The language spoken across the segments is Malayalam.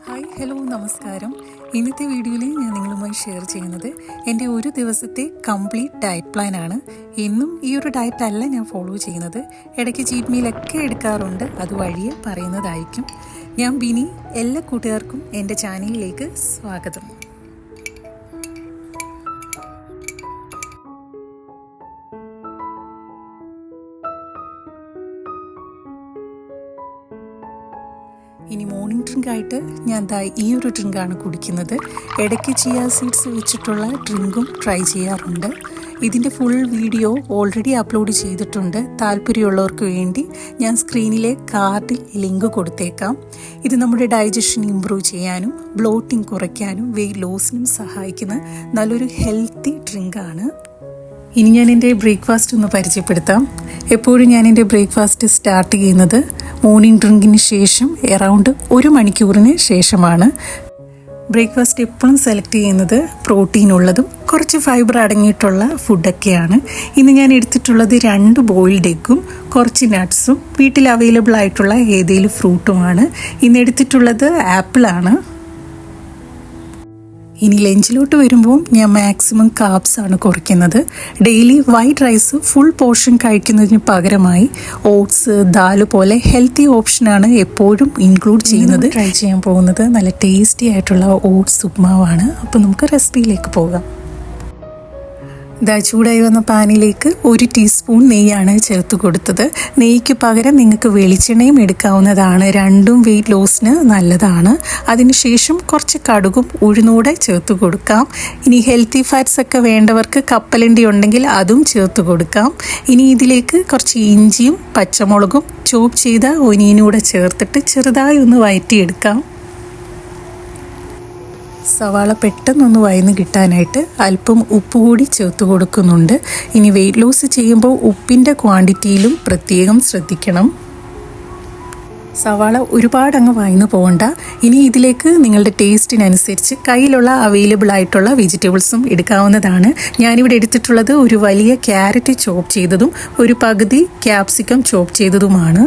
ഹായ് ഹലോ നമസ്കാരം. ഇന്നത്തെ വീഡിയോയിൽ ഞാൻ നിങ്ങളുമായി ഷെയർ ചെയ്യുന്നത് എൻ്റെ ഒരു ദിവസത്തെ കംപ്ലീറ്റ് ഡയറ്റ് പ്ലാനാണ്. എന്നും ഈ ഒരു ഡയറ്റ് അല്ല ഞാൻ ഫോളോ ചെയ്യുന്നത്. ഇടയ്ക്ക് ചീറ്റ് മീലൊക്കെ എടുക്കാറുണ്ട്, അതുവഴിയെ പറയുന്നതായിരിക്കും. ഞാൻ ബിനി. എല്ലാ കൂട്ടുകാർക്കും എൻ്റെ ചാനലിലേക്ക് സ്വാഗതം. ഇനി മോർണിംഗ് ഡ്രിങ്ക് ആയിട്ട് ഞാൻ ഈ ഒരു ഡ്രിങ്കാണ് കുടിക്കുന്നത്. ഇടയ്ക്ക് ചിയ സീഡ്സ് വെച്ചിട്ടുള്ള ഡ്രിങ്കും ട്രൈ ചെയ്യാറുണ്ട്. ഇതിൻ്റെ ഫുൾ വീഡിയോ ഓൾറെഡി അപ്ലോഡ് ചെയ്തിട്ടുണ്ട്. താല്പര്യമുള്ളവർക്ക് വേണ്ടി ഞാൻ സ്ക്രീനിലെ കാർഡിൽ ലിങ്ക് കൊടുത്തേക്കാം. ഇത് നമ്മുടെ ഡൈജഷൻ ഇമ്പ്രൂവ് ചെയ്യാനും ബ്ലോട്ടിംഗ് കുറയ്ക്കാനും വെയിറ്റ് ലോസിനും സഹായിക്കുന്ന നല്ലൊരു ഹെൽത്തി ഡ്രിങ്കാണ്. ഇനി ഞാൻ എൻ്റെ ബ്രേക്ക്ഫാസ്റ്റ് ഒന്ന് പരിചയപ്പെടുത്താം. എപ്പോഴും ഞാൻ എൻ്റെ ബ്രേക്ക്ഫാസ്റ്റ് സ്റ്റാർട്ട് ചെയ്യുന്നത് മോർണിംഗ് ഡ്രിങ്കിന് ശേഷം അറൗണ്ട് 1 മണിക്കൂറിന് ശേഷമാണ്. ബ്രേക്ക്ഫാസ്റ്റ് എപ്പോഴും സെലക്ട് ചെയ്യുന്നത് പ്രോട്ടീൻ ഉള്ളതും കുറച്ച് ഫൈബർ അടങ്ങിയിട്ടുള്ള ഫുഡൊക്കെയാണ്. ഇന്ന് ഞാൻ എടുത്തിട്ടുള്ളത് 2 ബോയിൽഡ് എഗ്ഗും കുറച്ച് നട്ട്സും വീട്ടിൽ അവൈലബിൾ ആയിട്ടുള്ള ഏതെങ്കിലും ഫ്രൂട്ടുമാണ്. ഇന്ന് എടുത്തിട്ടുള്ളത് ആപ്പിളാണ്. ഇനി ലഞ്ചിലോട്ട് വരുമ്പോൾ ഞാൻ മാക്സിമം കാർബ്സ് ആണ് കുറയ്ക്കുന്നത്. Daily white rice full portion കഴിക്കുന്നതിന് പകരമായി ഓട്സ്, ദാല് പോലെ ഹെൽത്തി ഓപ്ഷനാണ് എപ്പോഴും ഇൻക്ലൂഡ് ചെയ്യുന്നത്. ട്രൈ ചെയ്യാൻ പോകുന്നത് നല്ല ടേസ്റ്റി ആയിട്ടുള്ള ഓട്സ് ഉപ്മാവാണ്. അപ്പോൾ നമുക്ക് റെസിപ്പിയിലേക്ക് പോകാം. ചൂടായി വന്ന പാനിലേക്ക് 1 ടീസ്പൂൺ നെയ്യാണ് ചേർത്ത് കൊടുത്തത്. നെയ്ക്ക് പകരം നിങ്ങൾക്ക് വെളിച്ചെണ്ണയും എടുക്കാവുന്നതാണ്. രണ്ടും വെയിറ്റ് ലോസിന് നല്ലതാണ്. അതിനുശേഷം കുറച്ച് കടുകും ഉഴുന്നൂടെ ചേർത്ത് കൊടുക്കാം. ഇനി ഹെൽത്തി ഫാറ്റ്സ് ഒക്കെ വേണ്ടവർക്ക് കപ്പലണ്ടി ഉണ്ടെങ്കിൽ അതും ചേർത്ത് കൊടുക്കാം. ഇനി ഇതിലേക്ക് കുറച്ച് ഇഞ്ചിയും പച്ചമുളകും ചോപ്പ് ചെയ്ത ഒനിയനൂടെ ചേർത്തിട്ട് ചെറുതായി ഒന്ന് വഴറ്റിയെടുക്കാം. സവാള പെട്ടെന്നൊന്ന് വഴന്ന് കിട്ടാനായിട്ട് അല്പം ഉപ്പ് കൂടി ചേർത്ത് കൊടുക്കുന്നുണ്ട്. ഇനി വെയിറ്റ് ലോസ് ചെയ്യുമ്പോൾ ഉപ്പിൻ്റെ ക്വാണ്ടിറ്റിയിലും പ്രത്യേകം ശ്രദ്ധിക്കണം. സവാള ഒരുപാട് അങ്ങ് വഴന്ന് പോകണ്ട. ഇനി ഇതിലേക്ക് നിങ്ങളുടെ ടേസ്റ്റിനനുസരിച്ച് കയ്യിലുള്ള അവൈലബിൾ ആയിട്ടുള്ള വെജിറ്റബിൾസും എടുക്കാവുന്നതാണ്. ഞാനിവിടെ എടുത്തിട്ടുള്ളത് ഒരു വലിയ ക്യാരറ്റ് ചോപ്പ് ചെയ്തതും ഒരു പകുതി ക്യാപ്സിക്കം ചോപ്പ് ചെയ്തതുമാണ്.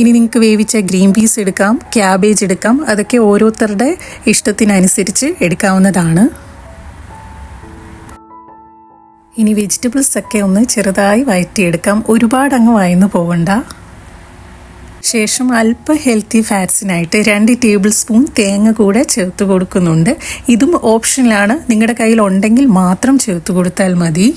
ഇനി നിങ്ങൾക്ക് വേവിച്ച ഗ്രീൻ പീസ് എടുക്കാം, ക്യാബേജ് എടുക്കാം. അതൊക്കെ ഓരോരുത്തരുടെ ഇഷ്ടത്തിനനുസരിച്ച് എടുക്കാവുന്നതാണ്. ഇനി വെജിറ്റബിൾസ് ഒക്കെ ഒന്ന് ചെറുതായി വഴറ്റിയെടുക്കാം. ഒരുപാട് അങ്ങ് വഴന്നു പോകണ്ട. ശേഷം അല്പം ഹെൽത്തി ഫാറ്റ്സിനായിട്ട് 2 ടേബിൾ സ്പൂൺ തേങ്ങ കൂടെ ചേർത്ത് കൊടുക്കുന്നുണ്ട്. ഇതും ഓപ്ഷനിലാണ്. നിങ്ങളുടെ കയ്യിൽ ഉണ്ടെങ്കിൽ മാത്രം ചേർത്ത് കൊടുത്താൽ മതി.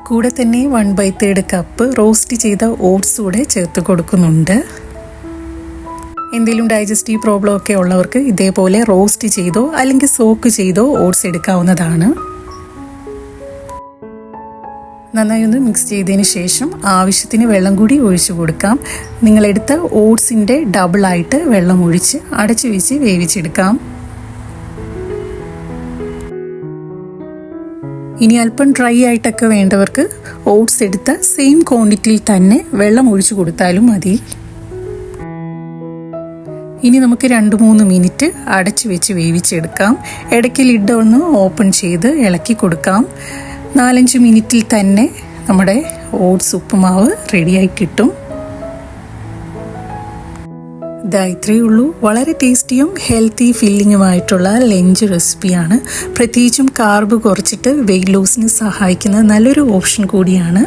കൂടെ തന്നെ 1/3 കപ്പ് റോസ്റ്റ് ചെയ്ത ഓട്സ് കൂടെ ചേർത്ത് കൊടുക്കുന്നുണ്ട്. എന്തെങ്കിലും ഡൈജസ്റ്റീവ് പ്രോബ്ലം ഒക്കെ ഉള്ളവർക്ക് ഇതേപോലെ റോസ്റ്റ് ചെയ്തോ അല്ലെങ്കിൽ സോക്ക് ചെയ്തോ ഓട്സ് എടുക്കാവുന്നതാണ്. നന്നായി ഒന്ന് മിക്സ് ചെയ്തതിന് ശേഷം ആവശ്യത്തിന് വെള്ളം കൂടി ഒഴിച്ചു കൊടുക്കാം. നിങ്ങളെടുത്ത ഓട്സിൻ്റെ ഡബിളായിട്ട് വെള്ളം ഒഴിച്ച് അടച്ചു വെച്ച് വേവിച്ചെടുക്കാം. ഇനി അല്പം ഡ്രൈ ആയിട്ടൊക്കെ വേണ്ടവർക്ക് ഓട്സ് എടുത്ത സെയിം ക്വാണ്ടിറ്റിയിൽ തന്നെ വെള്ളം ഒഴിച്ചു കൊടുത്താലും മതി. ഇനി നമുക്ക് 2-3 മിനിറ്റ് അടച്ചു വെച്ച് വേവിച്ചെടുക്കാം. ഇടയ്ക്ക് ലിഡ് ഒന്ന് ഓപ്പൺ ചെയ്ത് ഇളക്കി കൊടുക്കാം. 4-5 മിനിറ്റിൽ തന്നെ നമ്മുടെ ഓട്സ് ഉപ്പുമാവ് റെഡിയായി കിട്ടും. ഇത്രയേ ഉള്ളൂ. വളരെ ടേസ്റ്റിയും ഹെൽത്തി ഫില്ലിങ്ങുമായിട്ടുള്ള ലഞ്ച് റെസിപ്പിയാണ്. പ്രത്യേകിച്ചും കാർബ് കുറച്ചിട്ട് വെയിറ്റ് ലോസിന് സഹായിക്കുന്ന നല്ലൊരു ഓപ്ഷൻ കൂടിയാണ്.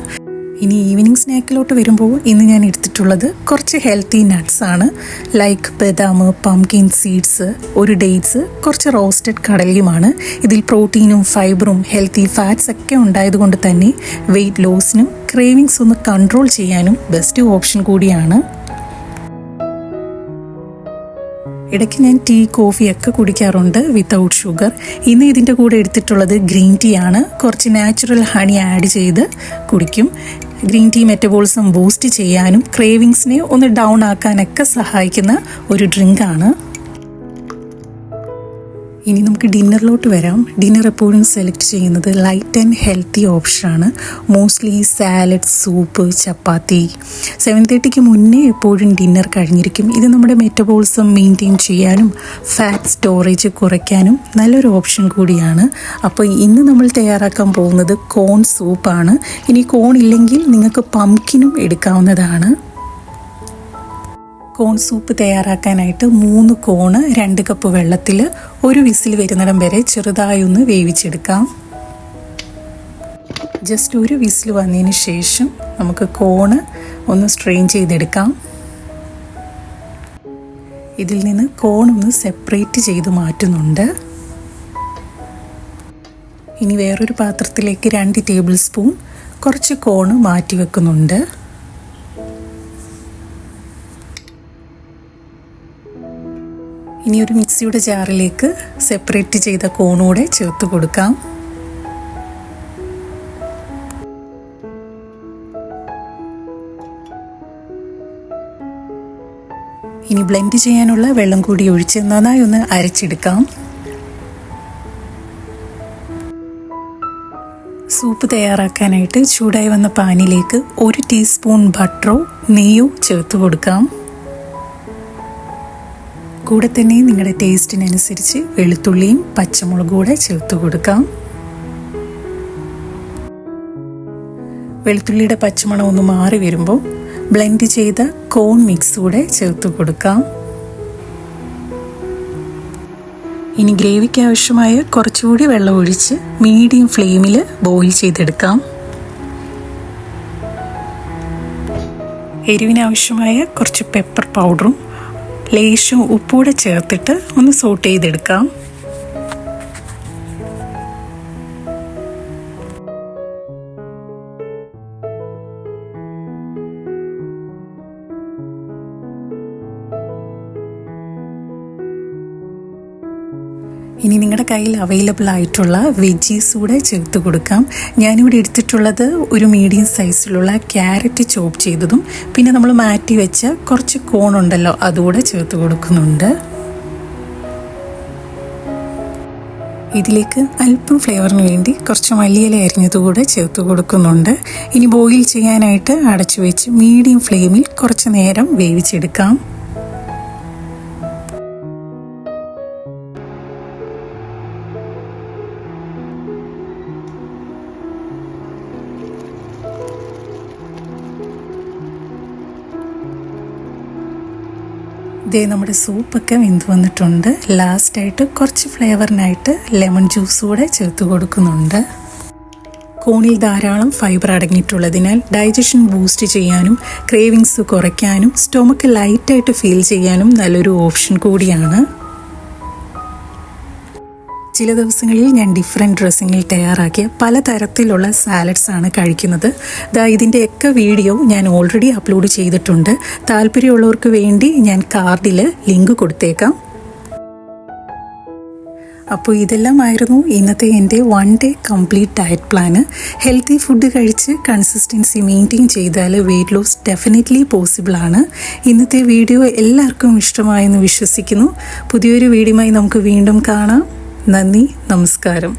ഇനി ഈവനിങ് സ്നാക്കിലോട്ട് വരുമ്പോൾ ഇന്ന് ഞാൻ എടുത്തിട്ടുള്ളത് കുറച്ച് ഹെൽത്തി നട്ട്സ് ആണ്. ലൈക്ക് ബദാം, പംകിൻ സീഡ്സ്, ഒരു ഡേറ്റ്സ്, കുറച്ച് റോസ്റ്റഡ് കടലയുമാണ്. ഇതിൽ പ്രോട്ടീനും ഫൈബറും ഹെൽത്തി ഫാറ്റ്സ് ഒക്കെ ഉണ്ടായതുകൊണ്ട് തന്നെ വെയിറ്റ് ലോസിനും ക്രേവിങ്സ് ഒന്ന് കൺട്രോൾ ചെയ്യാനും ബെസ്റ്റ് ഓപ്ഷൻ കൂടിയാണ്. ഇടയ്ക്ക് ഞാൻ ടീ, കോഫി ഒക്കെ കുടിക്കാറുണ്ട് വിത്തൗട്ട് ഷുഗർ. ഇന്ന് ഇതിൻ്റെ കൂടെ എടുത്തിട്ടുള്ളത് ഗ്രീൻ ടീ ആണ്. കുറച്ച് നാച്ചുറൽ ഹണി ആഡ് ചെയ്ത് കുടിക്കും. ഗ്രീൻ ടീ മെറ്റബോളിസം ബൂസ്റ്റ് ചെയ്യാനും ക്രേവിങ്സിനെ ഒന്ന് ഡൗൺ ആക്കാനൊക്കെ സഹായിക്കുന്ന ഒരു ഡ്രിങ്കാണ്. ഇനി നമുക്ക് ഡിന്നറിലോട്ട് വരാം. ഡിന്നർ എപ്പോഴും സെലക്ട് ചെയ്യുന്നത് ലൈറ്റ് ആൻഡ് ഹെൽത്തി ഓപ്ഷനാണ്. മോസ്റ്റ്ലി സാലഡ്, സൂപ്പ്, ചപ്പാത്തി. 7:30 മുന്നേ എപ്പോഴും ഡിന്നർ കഴിഞ്ഞിരിക്കും. ഇത് നമ്മുടെ മെറ്റബോളിസം മെയിൻറ്റെയിൻ ചെയ്യാനും ഫാറ്റ് സ്റ്റോറേജ് കുറയ്ക്കാനും നല്ലൊരു ഓപ്ഷൻ കൂടിയാണ്. അപ്പോൾ ഇന്ന് നമ്മൾ തയ്യാറാക്കാൻ പോകുന്നത് കോൺ സൂപ്പാണ്. ഇനി കോൺ ഇല്ലെങ്കിൽ നിങ്ങൾക്ക് പംകിനും എടുക്കാവുന്നതാണ്. കോൺ സൂപ്പ് തയ്യാറാക്കാനായിട്ട് 3 കോണ് 2 കപ്പ് വെള്ളത്തിൽ 1 വിസിൽ വരുന്നിടം വരെ ചെറുതായി ഒന്ന് വേവിച്ചെടുക്കാം. ജസ്റ്റ് 1 വിസിൽ വന്നതിന് ശേഷം നമുക്ക് കോണ് ഒന്ന് സ്ട്രെയിൻ ചെയ്തെടുക്കാം. ഇതിൽ നിന്ന് കോൺ ഒന്ന് സെപ്പറേറ്റ് ചെയ്ത് മാറ്റുന്നുണ്ട്. ഇനി വേറൊരു പാത്രത്തിലേക്ക് 2 ടേബിൾ സ്പൂൺ കുറച്ച് കോണ് മാറ്റി വെക്കുന്നുണ്ട്. ഇനി ഒരു മിക്സിയുടെ ജാറിലേക്ക് സെപ്പറേറ്റ് ചെയ്ത കോണൂടെ ചേർത്ത് കൊടുക്കാം. ഇനി ബ്ലെൻഡ് ചെയ്യാനുള്ള വെള്ളം കൂടി ഒഴിച്ച് നന്നായി ഒന്ന് അരച്ചെടുക്കാം. സൂപ്പ് തയ്യാറാക്കാനായിട്ട് ചൂടായി വന്ന പാനിലേക്ക് 1 ടീസ്പൂൺ ബട്ടറോ നെയ്യോ ചേർത്ത് കൊടുക്കാം. കൂടെ തന്നെ നിങ്ങളുടെ ടേസ്റ്റിനനുസരിച്ച് വെളുത്തുള്ളിയും പച്ചമുളകും കൂടെ ചേർത്ത് കൊടുക്കാം. വെളുത്തുള്ളിയുടെ പച്ചമണം ഒന്ന് മാറി വരുമ്പോൾ ബ്ലെൻഡ് ചെയ്ത കോൺ മിക്സ് കൂടെ ചേർത്ത് കൊടുക്കാം. ഇനി ഗ്രേവിക്ക് ആവശ്യമായ കുറച്ചുകൂടി വെള്ളം ഒഴിച്ച് മീഡിയം ഫ്ലെയിമിൽ ബോയിൽ ചെയ്തെടുക്കാം. എരിവിനാവശ്യമായ കുറച്ച് പെപ്പർ പൗഡറും ലേശം ഉപ്പൂടെ ചേർത്തിട്ട് ഒന്ന് സോട്ട് ചെയ്തെടുക്കാം. ഇനി നിങ്ങളുടെ കയ്യിൽ അവൈലബിൾ ആയിട്ടുള്ള വെജീസ് കൂടെ ചേർത്ത് കൊടുക്കാം. ഞാനിവിടെ എടുത്തിട്ടുള്ളത് ഒരു മീഡിയം സൈസിലുള്ള ക്യാരറ്റ് ചോപ്പ് ചെയ്തതും പിന്നെ നമ്മൾ മാറ്റി വെച്ച കുറച്ച് കോണുണ്ടല്ലോ അതുകൂടെ ചേർത്ത് കൊടുക്കുന്നുണ്ട്. ഇതിലേക്ക് അല്പം ഫ്ലേവറിന് വേണ്ടി കുറച്ച് മല്ലിയില അരിഞ്ഞതുകൂടെ ചേർത്ത് കൊടുക്കുന്നുണ്ട്. ഇനി ബോയിൽ ചെയ്യാനായിട്ട് അടച്ചു വെച്ച് മീഡിയം ഫ്ലെയിമിൽ കുറച്ച് നേരം വേവിച്ചെടുക്കാം. ഇതേ നമ്മുടെ സൂപ്പൊക്കെ വെന്ത് വന്നിട്ടുണ്ട്. ലാസ്റ്റായിട്ട് കുറച്ച് ഫ്ലേവറിനായിട്ട് ലെമൺ ജ്യൂസ് കൂടെ ചേർത്ത് കൊടുക്കുന്നുണ്ട്. കോണിൽ ധാരാളം ഫൈബർ അടങ്ങിയിട്ടുള്ളതിനാൽ ഡൈജഷൻ ബൂസ്റ്റ് ചെയ്യാനും ക്രേവിങ്സ് കുറയ്ക്കാനും സ്റ്റൊമക്ക് ലൈറ്റായിട്ട് ഫീൽ ചെയ്യാനും നല്ലൊരു ഓപ്ഷൻ കൂടിയാണ്. ചില ദിവസങ്ങളിൽ ഞാൻ ഡിഫറെൻറ്റ് ഡ്രസ്സിങ്ങിൽ തയ്യാറാക്കിയ പലതരത്തിലുള്ള സാലഡ്സ് ആണ് കഴിക്കുന്നത്. ഇതിൻ്റെയൊക്കെ വീഡിയോ ഞാൻ ഓൾറെഡി അപ്ലോഡ് ചെയ്തിട്ടുണ്ട്. താല്പര്യമുള്ളവർക്ക് വേണ്ടി ഞാൻ കാർഡിൽ ലിങ്ക് കൊടുത്തേക്കാം. അപ്പോൾ ഇതെല്ലാമായിരുന്നു ഇന്നത്തെ എൻ്റെ 1 day complete diet plan. Healthy food കഴിച്ച് കൺസിസ്റ്റൻസി മെയിൻറ്റെയിൻ ചെയ്താൽ വെയിറ്റ് ലോസ് ഡെഫിനറ്റ്ലി പോസിബിളാണ്. ഇന്നത്തെ വീഡിയോ എല്ലാവർക്കും ഇഷ്ടമായെന്ന് വിശ്വസിക്കുന്നു. പുതിയൊരു വീഡിയോയുമായി നമുക്ക് വീണ്ടും കാണാം. നന്ദി, നമസ്കാരം.